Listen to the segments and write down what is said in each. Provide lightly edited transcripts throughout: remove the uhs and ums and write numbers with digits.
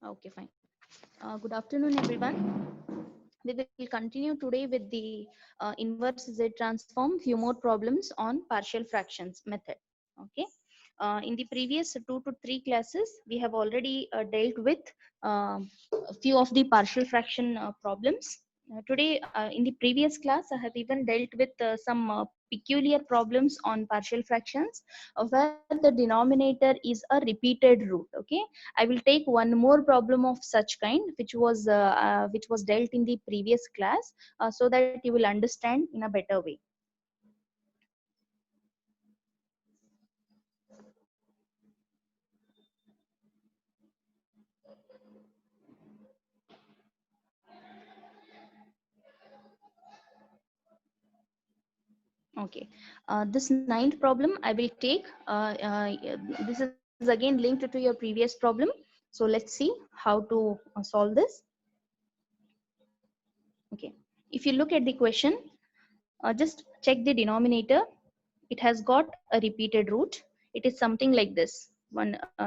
Okay, fine. Good afternoon, everyone. We will continue today with the inverse Z transform, few more problems on partial fractions method. Okay. In the previous 2 to 3 classes, we have already dealt with a few of the partial fraction problems. Today, in the previous class, I have even dealt with some peculiar problems on partial fractions where the denominator is a repeated root. Okay, I will take one more problem of such kind, which was dealt in the previous class, so that you will understand in a better way. Okay, this ninth problem I will take. This is again linked to your previous problem. So let's see how to solve this. Okay, if you look at the question, just check the denominator. It has got a repeated root. It is something like this: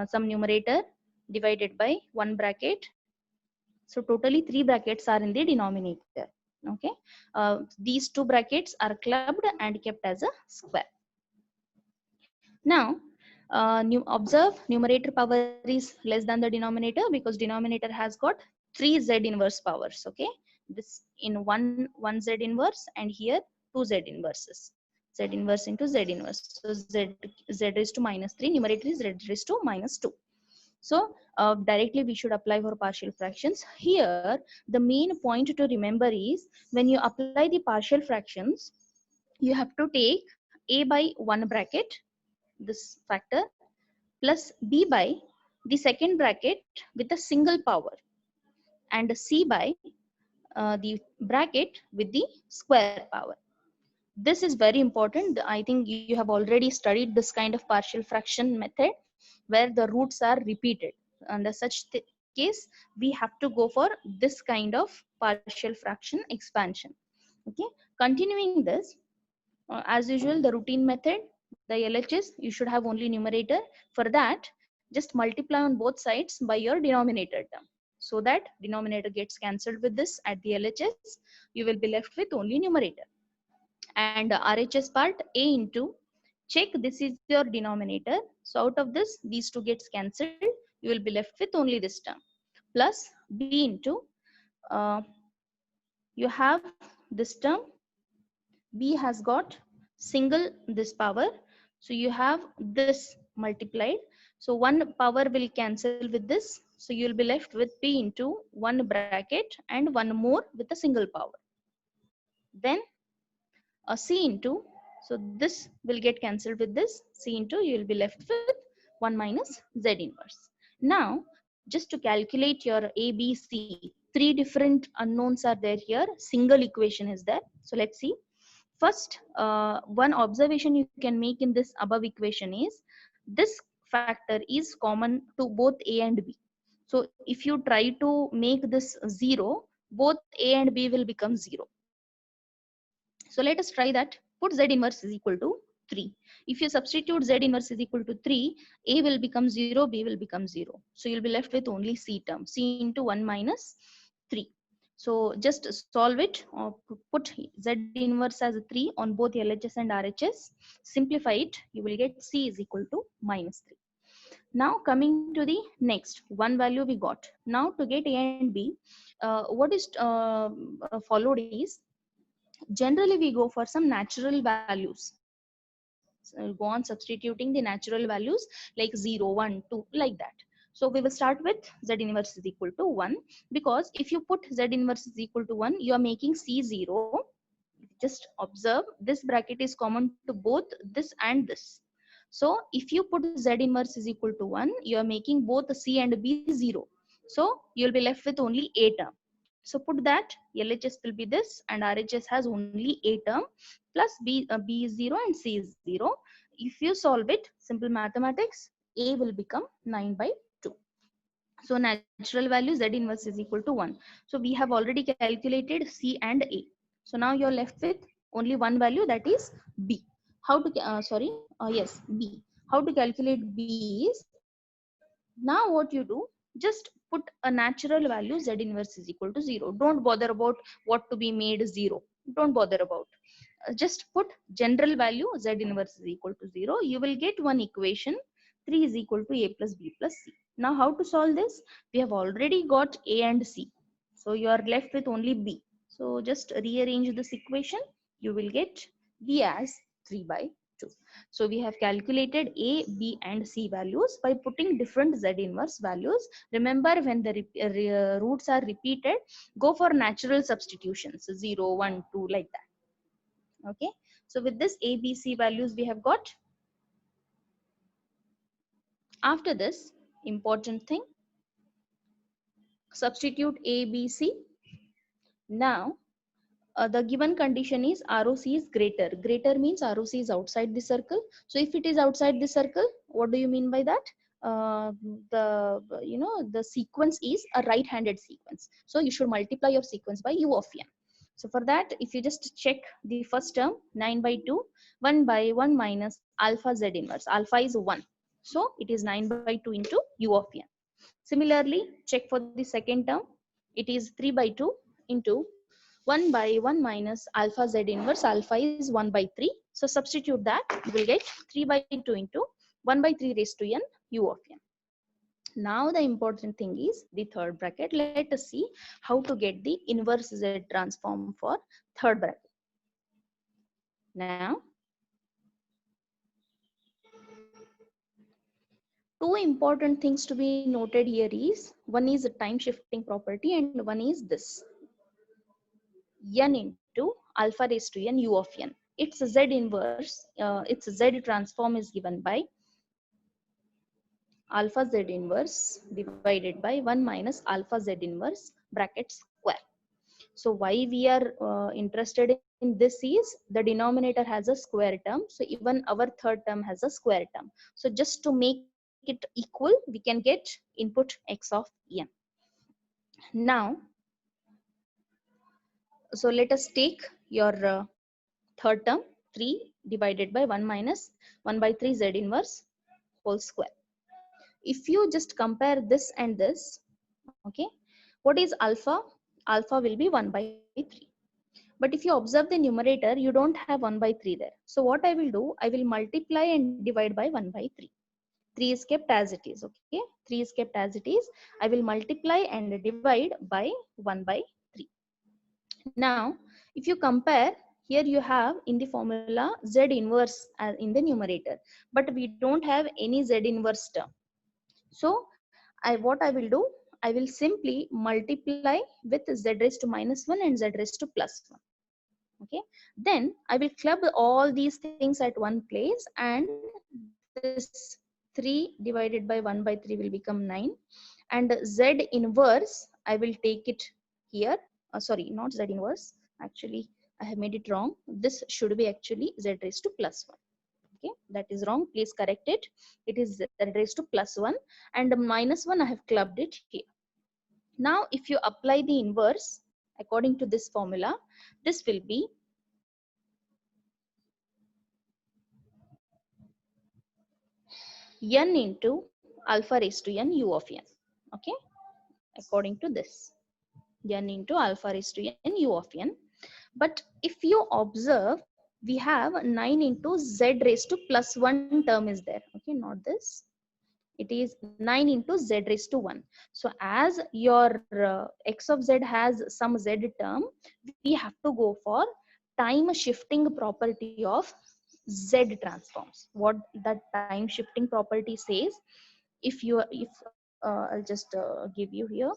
some numerator divided by one bracket. So totally three brackets are in the denominator. Okay, these two brackets are clubbed and kept as a square. Now, observe numerator power is less than the denominator because denominator has got 3z inverse powers. Okay, this in one z inverse, and here two z inverses. Z inverse into z inverse. So z raised to -3. Numerator is z raised to -2. So directly we should apply for partial fractions. Here, the main point to remember is when you apply the partial fractions, you have to take a by one bracket, this factor, plus b by the second bracket with a single power, and c by the bracket with the square power. This is very important. I think you have already studied this kind of partial fraction method where the roots are repeated. Under such case, we have to go for this kind of partial fraction expansion. Okay, continuing this, as usual, the routine method, the LHS, you should have only numerator. For that, just multiply on both sides by your denominator term, so that denominator gets cancelled with this at the LHS. You will be left with only numerator. And RHS part, a into, check this is your denominator. So out of this, these two gets cancelled. You will be left with only this term, plus b into, uh, you have this term. B has got single this power, so you have this multiplied. So one power will cancel with this, so you will be left with p into one bracket and one more with a single power. Then a c into, so this will get cancelled with this, c into, you will be left with 1 minus z inverse. Now just to calculate your a b c, three different unknowns are there here, single equation is there. So let's see. First, one observation you can make in this above equation is this factor is common to both a and b. So if you try to make this 0, both a and b will become 0. So let us try that. Put z inverse is equal to 3. If you substitute z inverse is equal to 3, a will become 0, b will become 0. So you'll be left with only c term, c into 1 minus 3. So just solve it, or put z inverse as a 3 on both LHS and RHS. Simplify it, you will get c is equal to -3. Now coming to the next, one value we got. Now to get a and b, what is followed is, generally we go for some natural values. So go on substituting the natural values like 0, 1, 2, like that. So we will start with z inverse is equal to 1, because if you put z inverse is equal to 1, you are making c 0. Just observe, this bracket is common to both this and this. So if you put z inverse is equal to 1, you are making both c and b 0. So you'll be left with only a term. So put that, LHS will be this and RHS has only a term, plus b is 0 and c is 0. If you solve it, simple mathematics, a will become 9 by 2. So natural value z inverse is equal to 1. So we have already calculated c and a. So now you're left with only one value, that is b. How to, yes, b. How to calculate b is, now what you do, just put a natural value z inverse is equal to 0. Don't bother about what to be made 0. Don't bother about. Just put general value z inverse is equal to 0. You will get one equation, 3 is equal to a plus b plus c. Now how to solve this? We have already got a and c. So you are left with only b. So just rearrange this equation. You will get b as 3 by 2. So we have calculated a, b and c values by putting different z inverse values. Remember, when the roots are repeated, go for natural substitutions, 0, 1, 2, like that. Okay, so with this a, b, c values we have got. After this, important thing, substitute a, b, c. Now the given condition is ROC is greater. Greater means ROC is outside the circle. So if it is outside the circle, what do you mean by that? The sequence is a right-handed sequence. So you should multiply your sequence by u of n. So for that, if you just check the first term, 9 by 2, 1 by 1 minus alpha z inverse. Alpha is 1. So it is 9 by 2 into u of n. Similarly, check for the second term. It is 3 by 2 into 1 by 1 minus alpha z inverse. Alpha is 1 by 3. So substitute that. You will get 3 by 2 into 1 by 3 raised to n u of n. Now the important thing is the third bracket. Let us see how to get the inverse z transform for third bracket. Now, two important things to be noted here is, one is a time shifting property and one is this, n into alpha raised to n u of n. Its z inverse, its z transform is given by alpha z inverse divided by 1 minus alpha z inverse bracket square. So why we are interested in this is, the denominator has a square term. So even our third term has a square term. So just to make it equal, we can get input x of n. Now, so let us take your third term, 3 divided by 1 minus 1 by 3 z inverse whole square. If you just compare this and this, okay, what is alpha? Alpha will be 1 by 3. But if you observe the numerator, you don't have 1 by 3 there. So what I will do, I will multiply and divide by 1 by 3. 3 is kept as it is, okay? 3 is kept as it is. I will multiply and divide by 1 by 3. Now, if you compare, here you have in the formula z inverse in the numerator, but we don't have any z inverse term. So what I will do, I will simply multiply with z raised to minus 1 and z raised to plus 1. Okay, then I will club all these things at one place, and this 3 divided by 1 by 3 will become 9, and z inverse I will take it here. Sorry, not z inverse, actually I have made it wrong. This should be actually z raised to plus 1. Okay, that is wrong, please correct it. It is z raised to plus 1, and minus 1 I have clubbed it here. Now if you apply the inverse according to this formula, this will be n into alpha raised to n u of n. Okay, according to this, n into alpha raised to n u of n. But if you observe, we have 9 into z raised to plus 1 term is there. Okay, not this. It is 9 into z raised to 1. So as your x of z has some z term, we have to go for time shifting property of z transforms. What that time shifting property says, if I'll just give you here.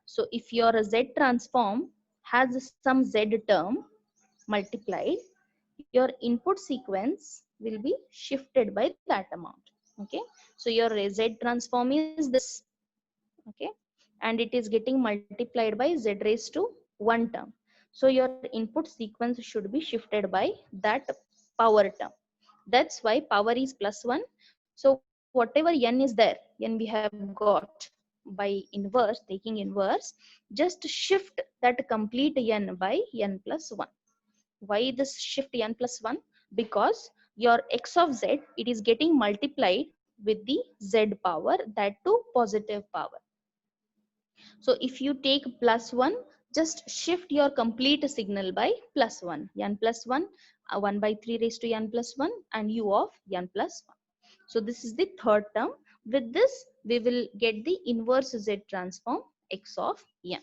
So if your z transform has some z term multiplied, your input sequence will be shifted by that amount. Okay, so your z transform is this. Okay, and it is getting multiplied by z raised to 1 term. So your input sequence should be shifted by that power term. That's why power is plus 1. So whatever n is there, n we have got by inverse, taking inverse, just shift that complete n by n plus 1. Why this shift n plus 1? Because your x of z, it is getting multiplied with the z power, that to positive power. So if you take plus 1, just shift your complete signal by plus 1. N plus 1, 1 by 3 raised to n plus 1 and u of n plus 1. So this is the third term. With this, we will get the inverse Z transform x of n.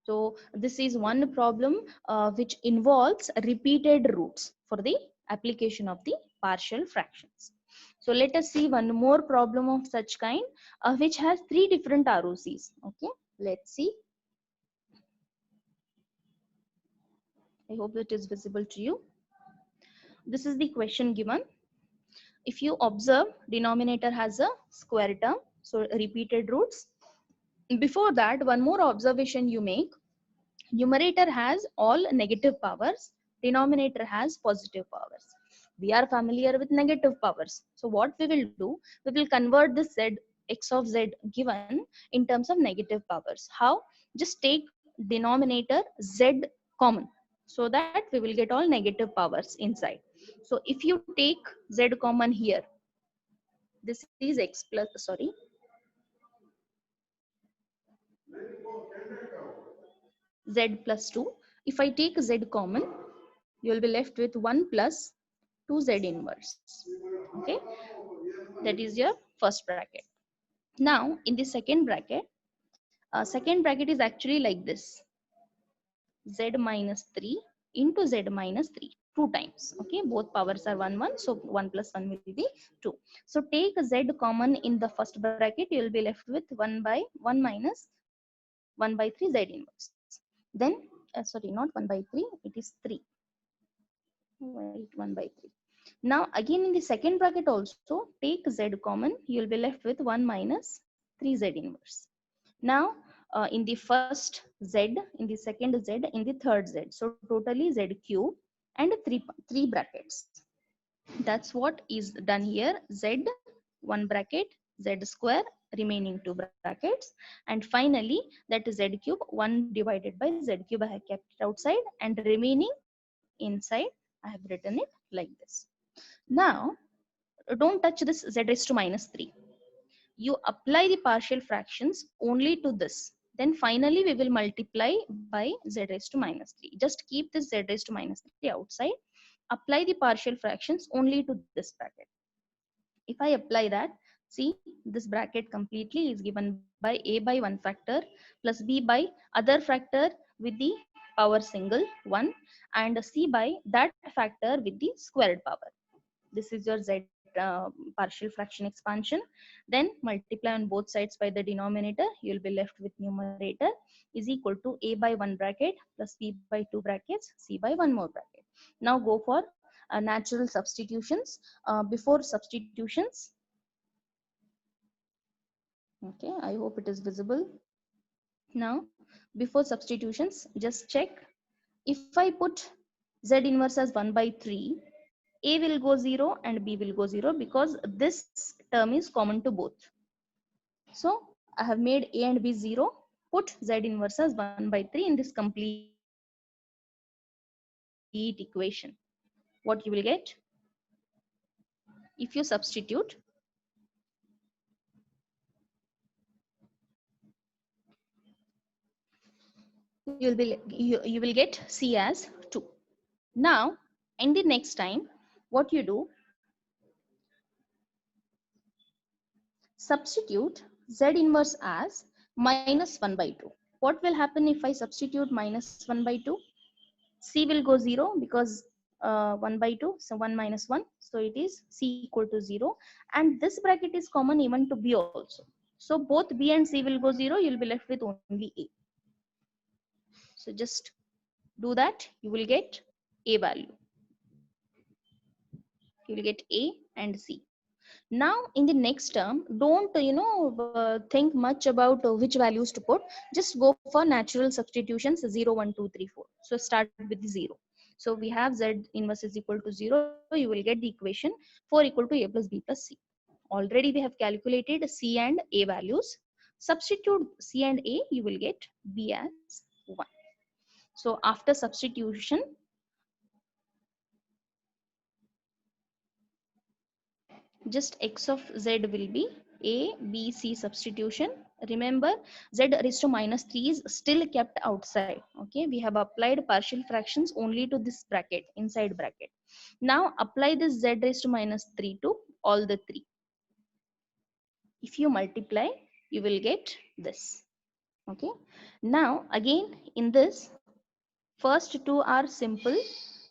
So this is one problem which involves repeated roots for the application of the partial fractions. So let us see one more problem of such kind which has three different ROCs. Okay, let's see. I hope it is visible to you. This is the question given. If you observe, denominator has a square term, so repeated roots. Before that, one more observation you make. Numerator has all negative powers, denominator has positive powers. We are familiar with negative powers. So what we will do, we will convert this z, x of z given in terms of negative powers. How? Just take denominator z common, so that we will get all negative powers inside. So if you take z common here, this is x plus, sorry, z plus 2. If I take z common, you will be left with 1 plus 2z inverse. Okay, that is your first bracket. Now in the second bracket is actually like this: z minus 3 into z minus 3 two times. Okay, both powers are 1 1, so 1 plus 1 will be 2. So take z common in the first bracket, you will be left with 1 by 1 minus 1 by 3 z inverse. Then sorry, not 1 by 3, it is 3. Wait, 1 by 3. Now again in the second bracket also take z common, you will be left with 1 minus 3z inverse. Now in the first z, in the second z, in the third z, so totally z cube and three brackets. That's what is done here. Z, one bracket, z square, remaining two brackets, and finally that is z cube 1 divided by z cube. I have kept it outside, and remaining inside I have written it like this. Now don't touch this z raised to minus 3. You apply the partial fractions only to this. Then finally we will multiply by z raised to minus 3. Just keep this z raised to minus 3 outside. Apply the partial fractions only to this bracket. If I apply that, see, this bracket completely is given by a by 1 factor plus b by other factor with the power single 1 and c by that factor with the squared power. This is your z partial fraction expansion. Then multiply on both sides by the denominator, you will be left with numerator is equal to a by 1 bracket plus b by 2 brackets, c by 1 more bracket. Now go for natural substitutions. Before substitutions, okay, I hope it is visible. Now before substitutions, just check. If I put z inverse as 1 by 3, a will go 0 and b will go 0 because this term is common to both. So I have made a and b 0. Put z inverse as 1 by 3 in this complete equation. What you will get? If you substitute, you will get c as 2. Now in the next time, what you do, substitute z inverse as minus 1 by 2. What will happen if I substitute minus 1 by 2? C will go 0 because 1 by 2, so 1 minus 1, so it is C equal to 0, and this bracket is common even to B also. So both B and C will go 0, you will be left with only A. So just do that, you will get A value. You will get A and C. Now in the next term, don't think much about which values to put. Just go for natural substitutions 0 1 2 3 4. So start with 0. So we have z inverse is equal to 0. You will get the equation 4 equal to a plus b plus c. Already we have calculated c and a values. Substitute c and a, you will get b as 1. So after substitution, just x of z will be A, B, C substitution. Remember, z raised to minus 3 is still kept outside. Okay, we have applied partial fractions only to this bracket, inside bracket. Now apply this z raised to minus 3 to all the three. If you multiply, you will get this. Okay, now again in this, first two are simple.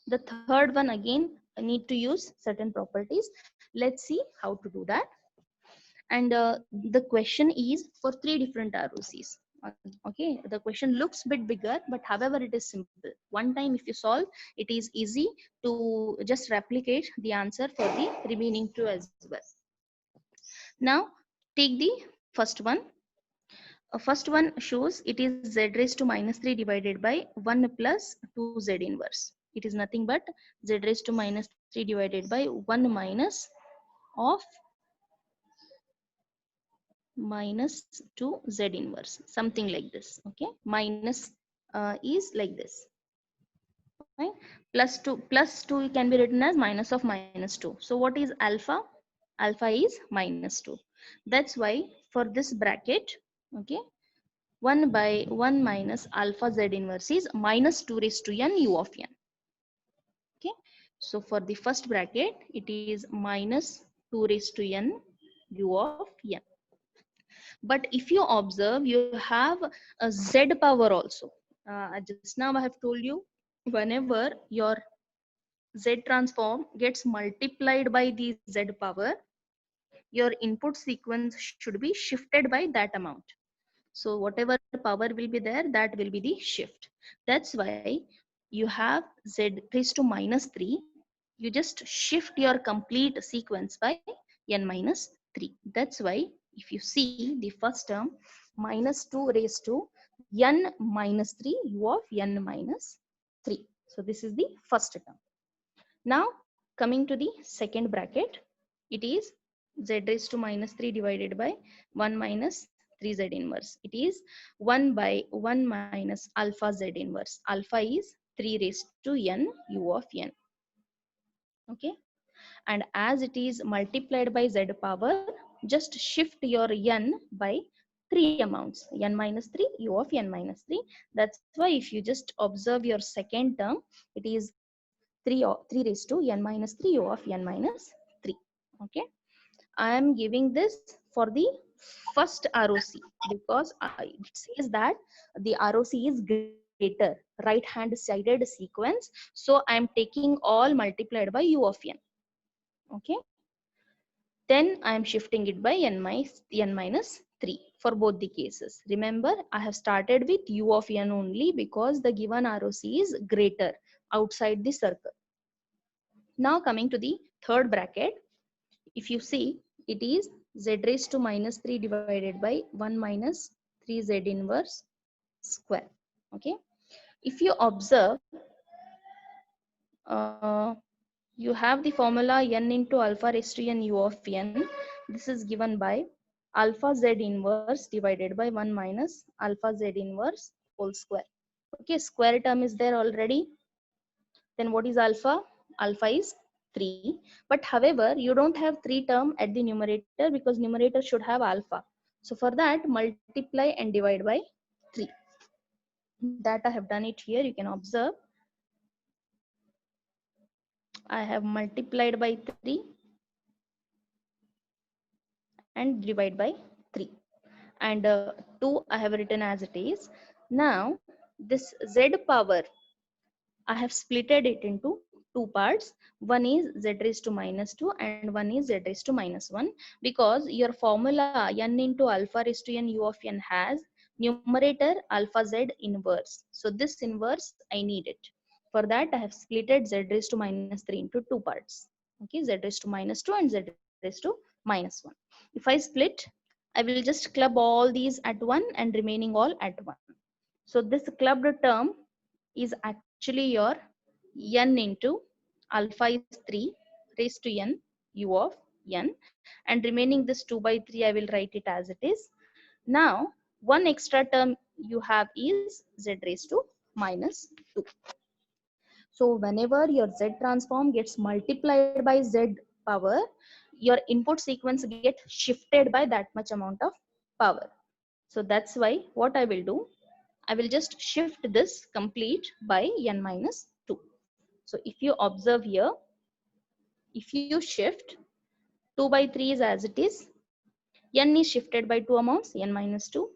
The third one again need to use certain properties. Let's see how to do that. And the question is for three different ROCs. Okay, the question looks bit bigger, but however it is simple. One time if you solve, it is easy to just replicate the answer for the remaining two as well. Now take the first one. First one shows it is z raised to minus 3 divided by 1 plus 2z inverse. It is nothing but z raised to minus 3 divided by 1 of minus 2z inverse, something like this. Okay, minus is like this, right? Plus 2 can be written as minus of minus 2. So what is alpha? Alpha is minus 2. That's why for this bracket, okay, 1 by 1 minus alpha z inverse is minus 2 raised to n u of n. Okay, so for the first bracket, it is minus 2 raised to n u of n. But if you observe, you have a z power also. Just now I have told you, whenever your z transform gets multiplied by the z power, your input sequence should be shifted by that amount. So whatever power will be there, that will be the shift. That's why you have z raised to minus 3. You just shift your complete sequence by n minus 3. That's why if you see the first term, minus 2 raised to n minus 3 u of n minus 3. So this is the first term. Now coming to the second bracket, it is z raised to minus 3 divided by 1 minus 3z inverse. It is 1 by 1 minus alpha z inverse. Alpha is 3 raised to n u of n. Okay, and as it is multiplied by z power, just shift your n by 3 amounts, n minus 3 u of n minus 3. That's why if you just observe your second term, it is 3 raised to n minus 3 u of n minus 3. Okay, I am giving this for the first ROC because it says that the ROC is greater, right hand sided sequence. So I am taking all multiplied by u of n. Okay, then I am shifting it by n minus 3 for both the cases. Remember, I have started with u of n only because the given ROC is greater outside the circle. Now coming to the third bracket, if you see, it is z raised to minus 3 divided by 1 minus 3z inverse square. Okay, if you observe, uh, you have the formula n into alpha raised to n u of n. This is given by alpha z inverse divided by 1 minus alpha z inverse whole square. Okay, square term is there already. Then what is alpha? Alpha is 3. But however, you don't have 3 term at the numerator because numerator should have alpha. So for that, multiply and divide by 3. That I have done it here. You can observe. I have multiplied by 3 and divide by 3. And 2 I have written as it is. Now, this z power, I have splitted it into two parts. One is z raised to minus 2 and one is z raised to minus 1, because your formula n into alpha raised to n u of n has numerator alpha z inverse. So this inverse I need it. For that I have splitted z raised to minus 3 into two parts. Okay, z raised to minus 2 and z raised to minus 1. If I split, I will just club all these at 1 and remaining all at 1. So this clubbed term is actually your n into alpha is 3 raised to n u of n, and remaining this 2 by 3 I will write it as it is. Now one extra term you have is z raised to minus 2. So whenever your z transform gets multiplied by z power, your input sequence get shifted by that much amount of power. So that's why what I will do, I will just shift this complete by n minus 2. So if you observe here, if you shift 2 by 3 is as it is, n is shifted by 2 amounts, n minus 2,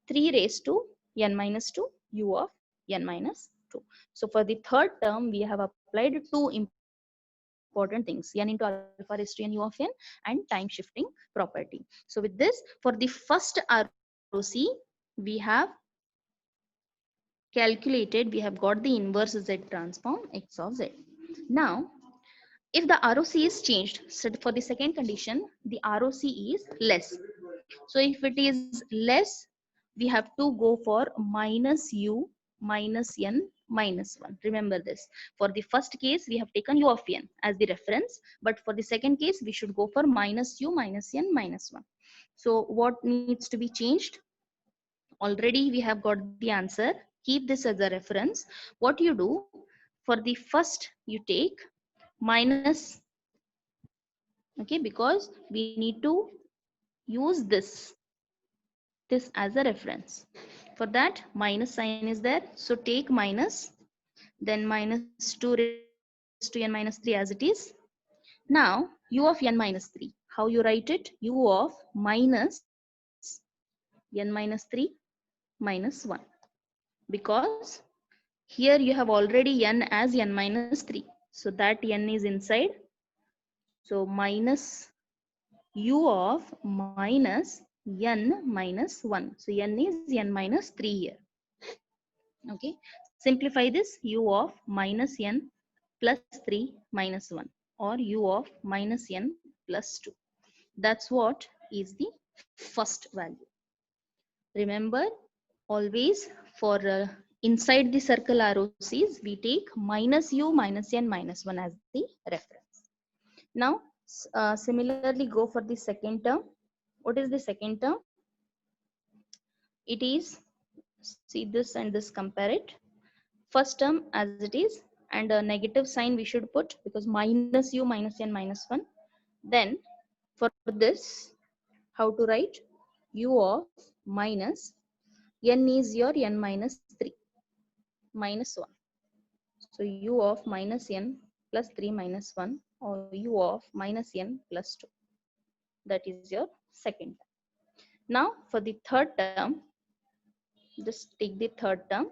3 raised to n minus 2, u of n minus 2. So for the third term, we have applied two important things, n into alpha raised to n u of n and time shifting property. So with this, for the first ROC, we have calculated, we have got the inverse Z transform X of Z. Now, if the ROC is changed, so for the second condition, the ROC is less. So if it is less, we have to go for minus u minus n minus 1. Remember this. For the first case, we have taken u of n as the reference, but for the second case, we should go for minus u minus n minus 1. So what needs to be changed? Already we have got the answer. Keep this as a reference. What you do, for the first, you take minus, okay, because we need to use this as a reference. For that, minus sign is there, so take minus, then minus 2 raised to n minus 3 as it is. Now u of n minus 3, how you write it? U of minus n minus 3 minus 1, because here you have already n as n minus 3, so that n is inside. So minus u of minus n minus 1. So n is n minus 3 here. Okay, simplify this, u of minus n plus 3 minus 1, or u of minus n plus 2. That's what is the first value. Remember, always for inside the circle ROCs, we take minus u minus n minus 1 as the reference. Now, similarly go for the second term. What is the second term? It is, see this and this, compare it. First term as it is, and a negative sign we should put, because minus u minus n minus 1. Then for this, how to write? U of minus n is your n minus 3 minus 1. So u of minus n plus 3 minus 1, or u of minus n plus 2. That is your second term. Now for the third term, just take the third term.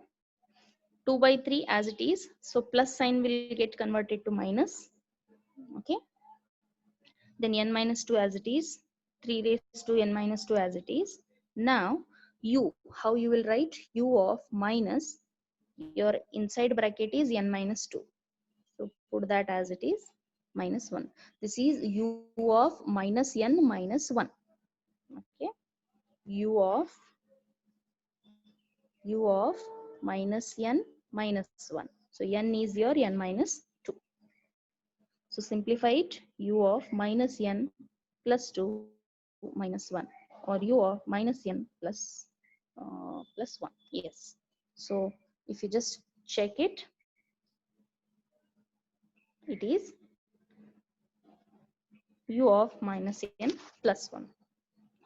2 by 3 as it is, so plus sign will get converted to minus. Okay, then n minus 2 as it is, 3 raised to n minus 2 as it is. Now u, how you will write? U of minus, your inside bracket is n minus 2, so put that as it is, minus 1. This is u of minus n minus 1. Okay, u of minus n minus 1. So n is your n minus 2. So simplify it, u of minus n plus 2 minus 1, or u of minus n plus 1. Yes. So if you just check it, it is u of minus n plus 1.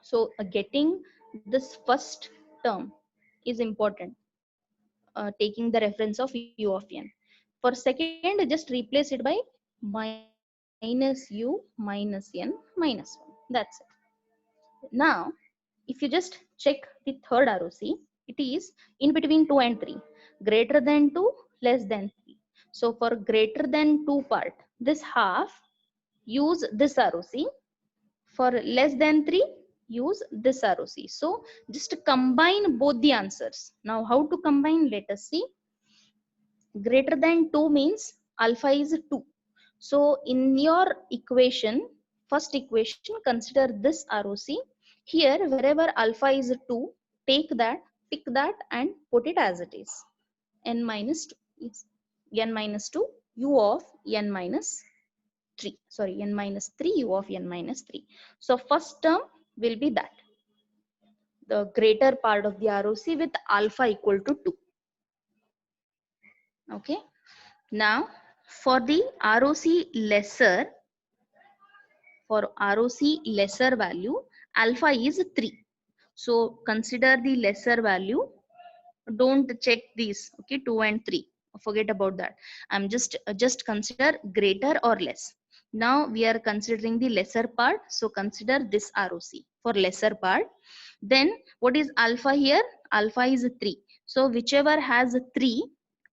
So getting this first term is important, taking the reference of u of n. For second, just replace it by minus u minus n minus 1. That's it. Now, if you just check the third ROC, it is in between 2 and 3, greater than 2, less than 3. So for greater than 2 part, this half, use this ROC. For less than 3, use this ROC. So just combine both the answers. Now how to combine? Let us see. Greater than 2 means alpha is 2. So in your equation, first equation, consider this ROC. Here, wherever alpha is 2, take that, pick that and put it as it is. N minus 2 is n minus 2, u of n minus 3. Sorry, n minus 3, u of n minus 3. So first term will be that, the greater part of the ROC with alpha equal to 2. Okay. Now for the ROC lesser, For ROC lesser value, alpha is 3. So consider the lesser value. Don't check these, okay, 2 and 3. Forget about that. I'm just consider greater or less. Now we are considering the lesser part. So consider this ROC for lesser part. Then what is alpha here? Alpha is 3. So whichever has 3,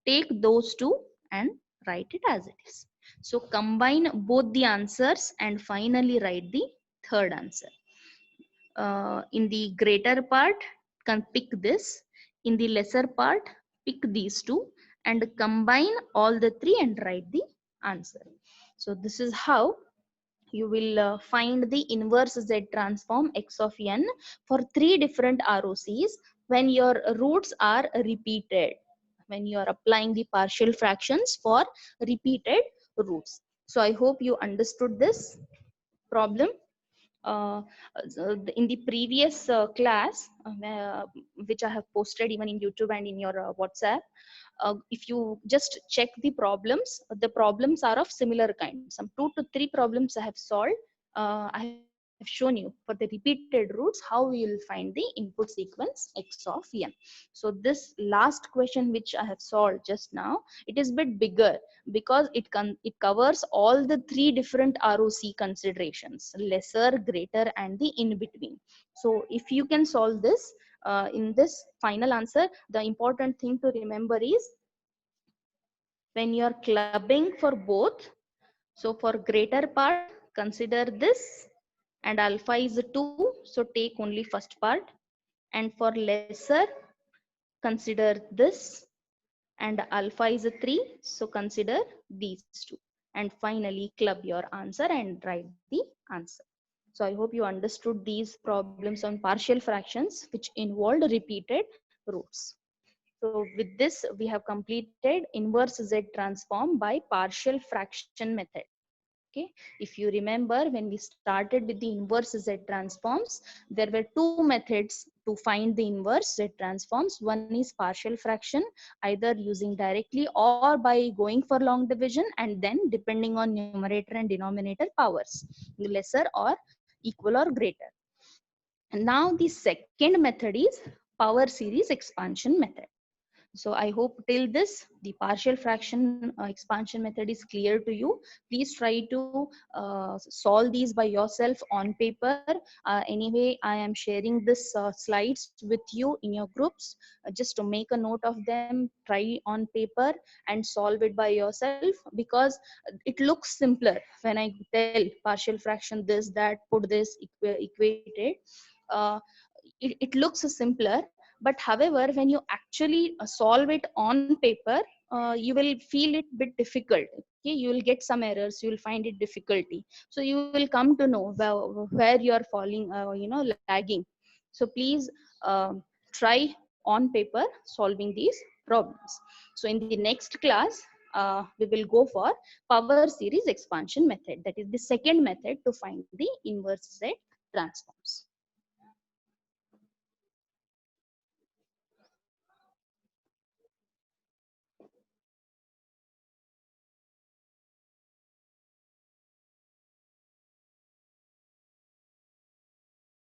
take those two and write it as it is. So combine both the answers and finally write the third answer. In the greater part, can pick this. In the lesser part, pick these two and combine all the three and write the answer. So this is how you will find the inverse Z transform x of n for three different ROCs when your roots are repeated, when you are applying the partial fractions for repeated roots. So I hope you understood this problem. uh, in the previous class, which I have posted even in YouTube and in your WhatsApp, if you just check the problems are of similar kind. Some 2 to 3 problems I have solved. I have shown you for the repeated roots how we will find the input sequence x of n. So this last question which I have solved just now, it is bit bigger because it covers all the 3 different ROC considerations: lesser, greater, and the in between. So if you can solve this in this final answer, the important thing to remember is when you're clubbing for both, so for greater part, consider this, and alpha is 2, so take only first part. And for lesser, consider this, and alpha is 3, so consider these two. And finally, club your answer and write the answer. So I hope you understood these problems on partial fractions which involved repeated roots. So with this, we have completed inverse Z transform by partial fraction method. Okay, if you remember, when we started with the inverse Z transforms, there were 2 methods to find the inverse Z transforms. One is partial fraction, either using directly or by going for long division, and then depending on numerator and denominator powers, lesser or equal or greater. And now the second method is power series expansion method. So I hope till this, the partial fraction expansion method is clear to you. Please try to solve these by yourself on paper. Anyway, I am sharing this slides with you in your groups, just to make a note of them, try on paper and solve it by yourself, because it looks simpler when I tell partial fraction this, that, put this, equate it. Uh, it looks simpler, but however when you actually solve it on paper, you will feel it bit difficult. Okay, you will get some errors, you will find it difficulty, so you will come to know where you are falling, lagging. So please try on paper solving these problems. So in the next class, we will go for power series expansion method, that is the second method to find the inverse Z transforms.